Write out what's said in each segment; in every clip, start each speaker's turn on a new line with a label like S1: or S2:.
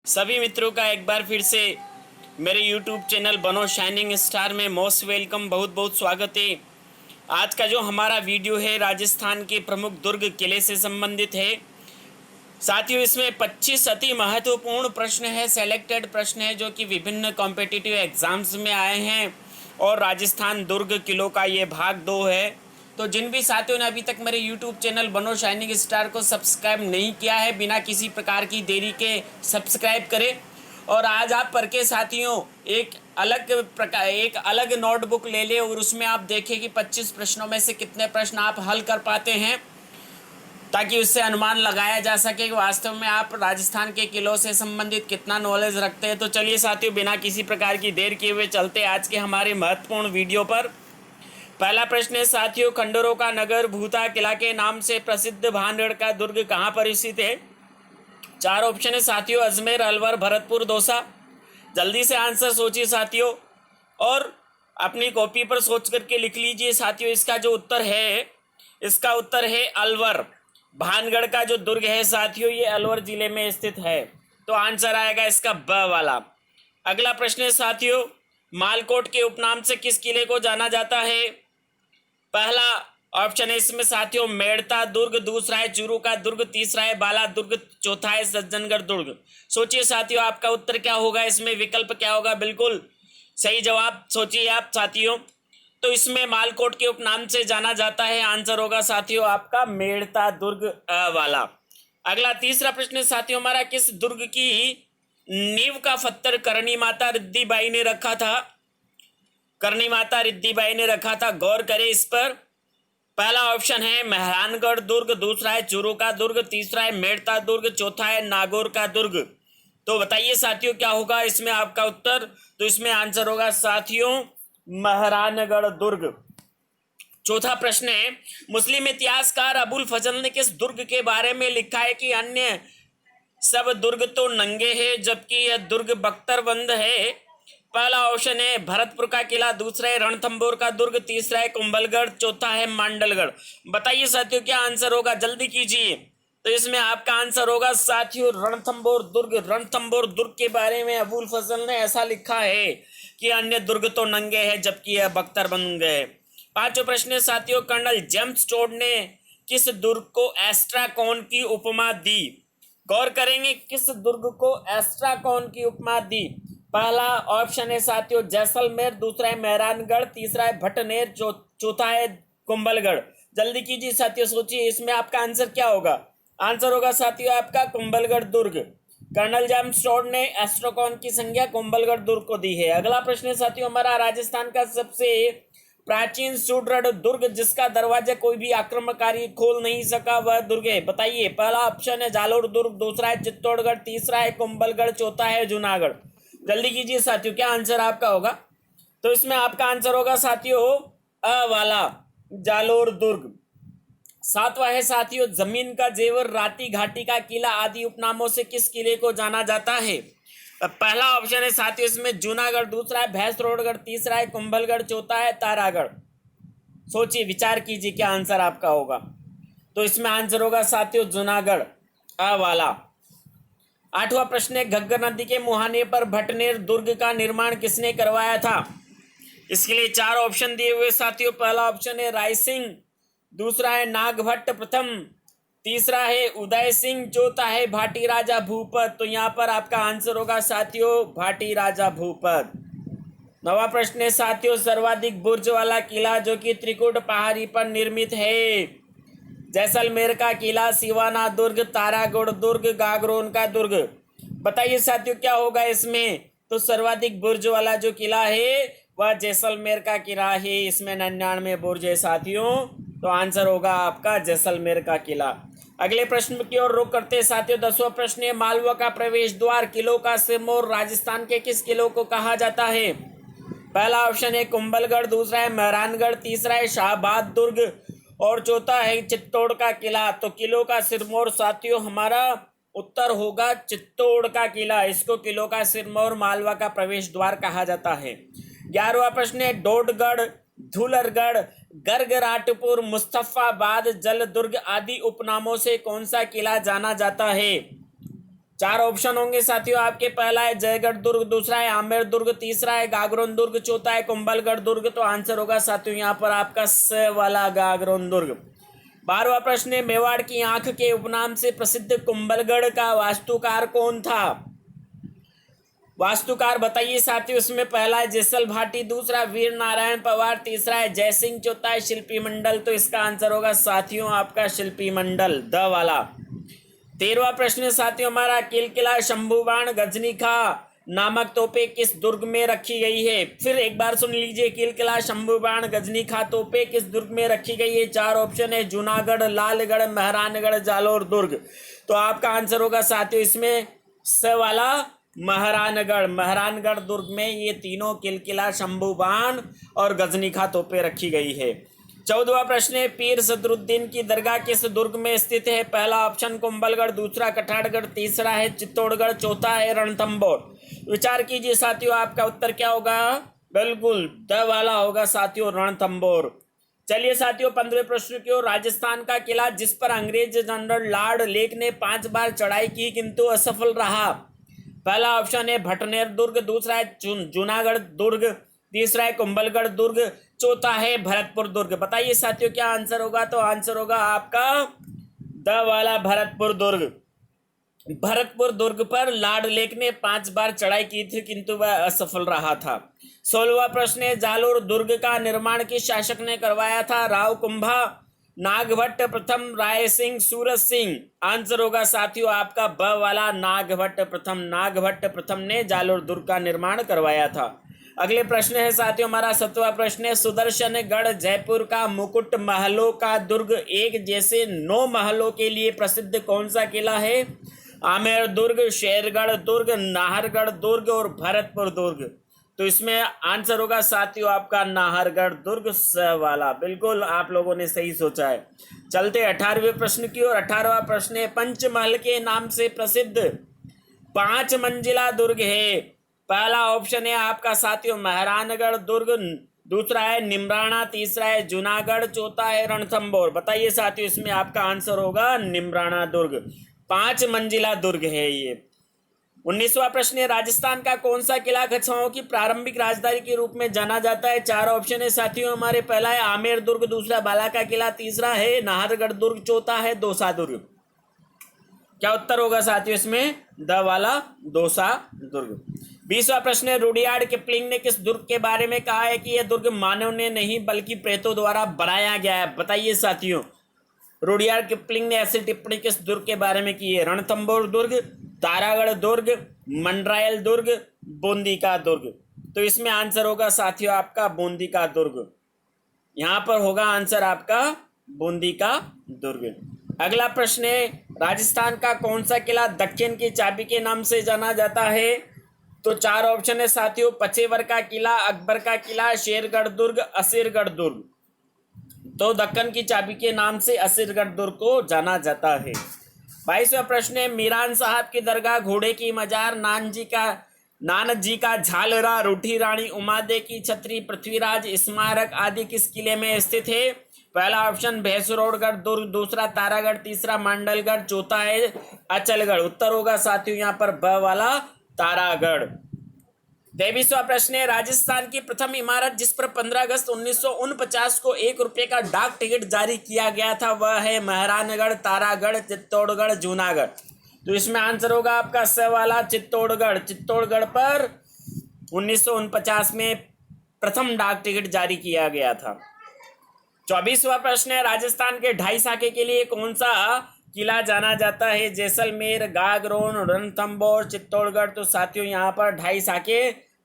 S1: सभी मित्रों का एक बार फिर से मेरे YouTube चैनल बनो शाइनिंग स्टार में मोस्ट वेलकम, बहुत बहुत स्वागत है। आज का जो हमारा वीडियो है राजस्थान के प्रमुख दुर्ग किले से संबंधित है। साथियों, इसमें 25 अति महत्वपूर्ण प्रश्न है, सेलेक्टेड प्रश्न है जो कि विभिन्न कॉम्पिटिटिव एग्जाम्स में आए हैं और राजस्थान दुर्ग किलों का ये भाग 2 है। तो जिन भी साथियों ने अभी तक मेरे YouTube चैनल बनो शाइनिंग स्टार को सब्सक्राइब नहीं किया है, बिना किसी प्रकार की देरी के सब्सक्राइब करें। और आज आप पढ़ के साथियों एक अलग नोटबुक ले लें और उसमें आप देखें कि 25 प्रश्नों में से कितने प्रश्न आप हल कर पाते हैं, ताकि उससे अनुमान लगाया जा सके कि वास्तव में आप राजस्थान के किलों से संबंधित कितना नॉलेज रखते हैं। तो चलिए साथियों, बिना किसी प्रकार की देर किए हुए चलते आज के हमारे महत्वपूर्ण वीडियो पर। पहला प्रश्न है साथियों, खंडरों का नगर भूता किला के नाम से प्रसिद्ध भानगढ़ का दुर्ग कहाँ पर स्थित है? 4 ऑप्शन है साथियों, अजमेर, अलवर, भरतपुर, दौसा। जल्दी से आंसर सोचिए साथियों और अपनी कॉपी पर सोच करके लिख लीजिए साथियों। इसका उत्तर है अलवर। भानगढ़ का जो दुर्ग है साथियों, ये अलवर जिले में स्थित है। तो आंसर आएगा इसका ब वाला। अगला प्रश्न है साथियों, मालकोट के उपनाम से किस किले को जाना जाता है? पहला ऑप्शन है इसमें साथियों मेड़ता दुर्ग, दूसरा है चूरू का दुर्ग, तीसरा है बाला दुर्ग, चौथा है सज्जनगढ़ दुर्ग। सोचिए साथियों, आपका उत्तर क्या होगा, इसमें विकल्प क्या होगा? बिल्कुल सही जवाब सोचिए आप साथियों। तो इसमें मालकोट के उपनाम से जाना जाता है, आंसर होगा साथियों आपका मेड़ता दुर्ग वाला। अगला तीसरा प्रश्न है साथियों हमारा, किस दुर्ग की नींव का पत्थर करणी माता रिद्धिबाई ने रखा था? करणी माता रिद्धिबाई ने रखा था, गौर करें इस पर। पहला ऑप्शन है मेहरानगढ़ दुर्ग, दूसरा है चूरू का दुर्ग, तीसरा है मेड़ता दुर्ग, चौथा है नागौर का दुर्ग। तो बताइए साथियों क्या होगा इसमें आपका उत्तर? तो इसमें आंसर होगा साथियों मेहरानगढ़ दुर्ग। चौथा प्रश्न है, मुस्लिम इतिहासकार अबुल फजल ने किस दुर्ग के बारे में लिखा है कि अन्य सब दुर्ग तो नंगे हैं जबकि यह दुर्ग बख्तरबंद है? पहला ऑप्शन है भरतपुर का किला, दूसरा है रणथंभौर का दुर्ग, तीसरा है कुंभलगढ़, चौथा है मांडलगढ़। बताइए साथियों क्या आंसर होगा, जल्दी कीजिए। तो इसमें आपका आंसर होगा साथियों रणथंभौर दुर्ग। रणथंभौर दुर्ग के बारे में अबुल फजल ने ऐसा लिखा है कि अन्य दुर्ग तो नंगे हैं जबकि यह बख्तरबंद है। पांचवा प्रश्न है साथियों, कर्नल जेम्स टोड ने किस दुर्ग को एस्ट्राकॉन की उपमा दी? गौर करेंगे, किस दुर्ग को एस्ट्राकॉन की उपमा दी? पहला ऑप्शन है साथियों जैसलमेर, दूसरा है मेहरानगढ़, तीसरा है भटनेर, चौथा है कुंभलगढ़। जल्दी कीजिए साथियों, सोचिए इसमें आपका आंसर क्या होगा? आंसर होगा साथियों आपका कुंभलगढ़ दुर्ग। कर्नल जेम्स टोड ने एस्ट्राकॉन की संज्ञा कुंभलगढ़ दुर्ग को दी है। अगला प्रश्न है साथियों हमारा, राजस्थान का सबसे प्राचीन सुदृढ़ दुर्ग जिसका दरवाजा कोई भी आक्रमणकारी खोल नहीं सका वह दुर्ग है? बताइए। पहला ऑप्शन है जालोर दुर्ग, दूसरा है चित्तौड़गढ़, तीसरा है कुंभलगढ़, चौथा है जूनागढ़। जल्दी कीजिए साथियों क्या आंसर आपका होगा? तो इसमें आपका आंसर होगा साथियों अ वाला, जालोर दुर्ग। सातवां है साथियों, जमीन का जेवर, राती घाटी का किला आदि उपनामों से किस किले को जाना जाता है? पहला ऑप्शन है साथियों इसमें जूनागढ़, दूसरा है भैंसरोडगढ़, तीसरा है कुंभलगढ़, चौथा है तारागढ़। सोचिए विचार कीजिए क्या आंसर आपका होगा। तो इसमें आंसर होगा साथियों जूनागढ़ अ वाला। आठवां प्रश्न है, घग्गर नदी के मुहाने पर भटनेर दुर्ग का निर्माण किसने करवाया था? इसके लिए 4 ऑप्शन दिए हुए साथियों। पहला ऑप्शन है राय सिंह, दूसरा है नागभट्ट प्रथम, तीसरा है उदय सिंह, चौथा है भाटी राजा भूपत। तो यहाँ पर आपका आंसर होगा साथियों भाटी राजा भूपत। नवा प्रश्न है साथियों, सर्वाधिक बुर्ज वाला किला जो कि त्रिकुट पहाड़ी पर निर्मित है? जैसलमेर का किला, सिवाना दुर्ग, तारागढ़ दुर्ग, गागरोन का दुर्ग। बताइए साथियों क्या होगा इसमें? तो सर्वाधिक बुर्ज वाला जो किला है वह जैसलमेर का किला है, इसमें 99 बुर्ज है साथियों। तो आंसर होगा आपका जैसलमेर का किला। अगले प्रश्न की ओर रुख करते हैं साथियों। 10वां प्रश्न है, मालवा का प्रवेश द्वार किलों का सिरमौर राजस्थान के किस किलों को कहा जाता है? पहला ऑप्शन है कुंभलगढ़, दूसरा है मेहरानगढ़, तीसरा है शाहबाद दुर्ग और चौथा है चित्तौड़ का किला। तो किलों का सिरमौर साथियों हमारा उत्तर होगा चित्तौड़ का किला। इसको किलों का सिरमौर मालवा का प्रवेश द्वार कहा जाता है। 11वां प्रश्न है, डोडगढ़, धुलरगढ़, गरगराटपुर, मुस्तफाबाद, जलदुर्ग आदि उपनामों से कौन सा किला जाना जाता है? चार ऑप्शन होंगे साथियों आपके। पहला है जयगढ़ दुर्ग, दूसरा है आमेर दुर्ग, तीसरा है गागरोन दुर्ग, चौथा है कुंभलगढ़ दुर्ग। तो आंसर होगा साथियों यहाँ पर आपका स वाला गागरोन दुर्ग। 12वां प्रश्न है मेवाड़ की आंख के उपनाम से प्रसिद्ध कुंभलगढ़ का वास्तुकार कौन था? वास्तुकार बताइए साथियों। इसमें पहला है जेसल भाटी, दूसरा वीर नारायण पवार, तीसरा है जयसिंह, चौथा है शिल्पी मंडल। तो इसका आंसर होगा साथियों आपका शिल्पी मंडल, द वाला। 13वां प्रश्न साथियों हमारा, किलकिला, शंभुबाण, गजनीखा नामक तोपे किस दुर्ग में रखी गई है? फिर एक बार सुन लीजिए, किलकिला, शंभुबाण, गजनीखा तोपे किस दुर्ग में रखी गई है? चार ऑप्शन है, जूनागढ़, लालगढ़, मेहरानगढ़, जालोर दुर्ग। तो आपका आंसर होगा साथियों इसमें स वाला मेहरानगढ़। मेहरानगढ़ दुर्ग में ये तीनों किलकिला, शंभुबाण और गजनीखा तोपे रखी गई है। 14वां प्रश्न है, पीर सदरुद्दीन की दरगाह किस दुर्ग में स्थित है? पहला ऑप्शन कुंभलगढ़, दूसरा कठाड़गढ़, तीसरा है चित्तौड़गढ़, चौथा है रणथंभौर। विचार कीजिए साथियों, आपका उत्तर क्या होगा? बिल्कुल द वाला होगा साथियों, रणथंभौर। चलिए साथियों 15वें प्रश्न की ओर। राजस्थान का किला जिस पर अंग्रेज जनरल लॉर्ड लेक ने 5 बार चढ़ाई की किंतु असफल रहा। पहला ऑप्शन है भटनेर दुर्ग, दूसरा है जूनागढ़ दुर्ग, तीसरा है कुंभलगढ़ दुर्ग, चौथा है भरतपुर दुर्ग। बताइए साथियों क्या आंसर होगा? तो आंसर होगा आपका द वाला भरतपुर दुर्ग। भरतपुर दुर्ग पर लॉर्ड लेक ने 5 बार चढ़ाई की थी किंतु वह असफल रहा था। 16वां प्रश्न है, जालोर दुर्ग का निर्माण किस शासक ने करवाया था? राव कुंभा, नागभट्ट प्रथम, राय सिंह, सूरज सिंह। आंसर होगा साथियों आपका ब वाला नागभट्ट प्रथम। नागभट्ट प्रथम ने जालोर दुर्ग का निर्माण करवाया था। अगले प्रश्न है साथियों हमारा 7वां प्रश्न है, सुदर्शनगढ़ जयपुर का मुकुट महलों का दुर्ग एक जैसे 9 महलों के लिए प्रसिद्ध कौन सा किला है? आमेर दुर्ग, शेरगढ़ दुर्ग, नाहरगढ़ दुर्ग और भरतपुर दुर्ग। तो इसमें आंसर होगा साथियों आपका नाहरगढ़ दुर्ग स वाला। बिल्कुल आप लोगों ने सही सोचा है। चलते 18वें प्रश्न की ओर। 18वां प्रश्न है, पंचमहल के नाम से प्रसिद्ध 5 मंजिला दुर्ग है। पहला ऑप्शन है आपका साथियों मेहरानगढ़ दुर्ग, दूसरा है निमराना, तीसरा है जूनागढ़, चौथा है रणथंभौर। बताइए साथियों इसमें आपका आंसर होगा निमराना दुर्ग। 5 मंजिला दुर्ग है ये। 19वां प्रश्न है, राजस्थान का कौन सा किला कछवाओं की प्रारंभिक राजधानी के रूप में जाना जाता है? 4 ऑप्शन है साथियों हमारे। पहला है आमेर दुर्ग, दूसरा बाला का किला, तीसरा है नाहरगढ़ दुर्ग, चौथा है दौसा दुर्ग। क्या उत्तर होगा साथियों इसमें? द वाला दौसा दुर्ग। 20वां प्रश्न है, रुडयार्ड किपलिंग ने किस दुर्ग के बारे में कहा है कि यह दुर्ग मानव ने नहीं बल्कि प्रेतों द्वारा बनाया गया है? बताइए साथियों रुडयार्ड किपलिंग ने ऐसी टिप्पणी किस दुर्ग के बारे में की है? रणथंभौर दुर्ग, तारागढ़ दुर्ग, मंडरायल दुर्ग, बूंदी का दुर्ग। तो इसमें आंसर होगा साथियों आपका बूंदी का दुर्ग। यहां पर होगा आंसर आपका बूंदी का दुर्ग। अगला प्रश्न है, राजस्थान का कौन सा किला दक्षिण की चाबी के नाम से जाना जाता है? तो 4 ऑप्शन है साथियों, पचेवर का किला, अकबर का किला, शेरगढ़ दुर्ग, असीरगढ़ दुर्ग। तो दक्कन की चाबी के नाम से असीरगढ़ दुर्ग को जाना जाता है। 22वां प्रश्न है, मीरान साहब की दरगाह, घोड़े की मजार, नानक जी का झालरा, रूठी रानी उमादे की छतरी, पृथ्वीराज स्मारक आदि किस किले में स्थित है? पहला ऑप्शन भैंसरोडगढ़ दुर्ग, दूसरा तारागढ़, तीसरा मंडलगढ़, चौथा है अचलगढ़। उत्तर होगा साथियों यहाँ पर ब वाला तारागढ़। 23वां प्रश्न है, राजस्थान की प्रथम इमारत जिस पर 15 अगस्त 1949 को 1 रुपये का डाक टिकट जारी किया गया था वह है मेहरानगढ़, तारागढ़, चित्तौड़गढ़, जूनागढ़। तो इसमें आंसर होगा आपका स वाला चित्तौड़गढ़। चित्तौड़गढ़ पर 1949 में प्रथम डाक टिकट जारी किया गया था। 24वां प्रश्न है, राजस्थान के 2.5 साके के लिए कौन सा किला जाना जाता है? जैसलमेर, गागरोन, रणथंभौर, चित्तौड़गढ़। तो साथियों यहाँ पर 2.5 साके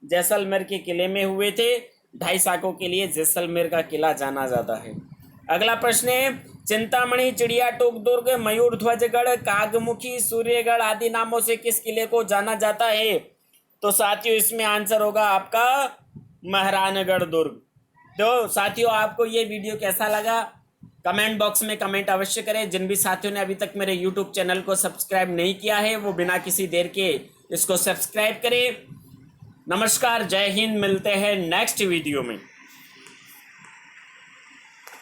S1: जैसलमेर के किले में हुए थे। 2.5 साकों के लिए जैसलमेर का किला जाना जाता है। अगला प्रश्न है, चिंतामणि, चिड़िया टोक दुर्ग, मयूर ध्वजगढ़, कागमुखी, सूर्यगढ़ आदि नामों से किस किले को जाना जाता है? तो साथियों इसमें आंसर होगा आपका मेहरानगढ़ दुर्ग। तो साथियों आपको ये वीडियो कैसा लगा कमेंट बॉक्स में कमेंट अवश्य करें। जिन भी साथियों ने अभी तक मेरे यूट्यूब चैनल को सब्सक्राइब नहीं किया है वो बिना किसी देर के इसको सब्सक्राइब करें। नमस्कार, जय हिंद, मिलते हैं नेक्स्ट वीडियो में।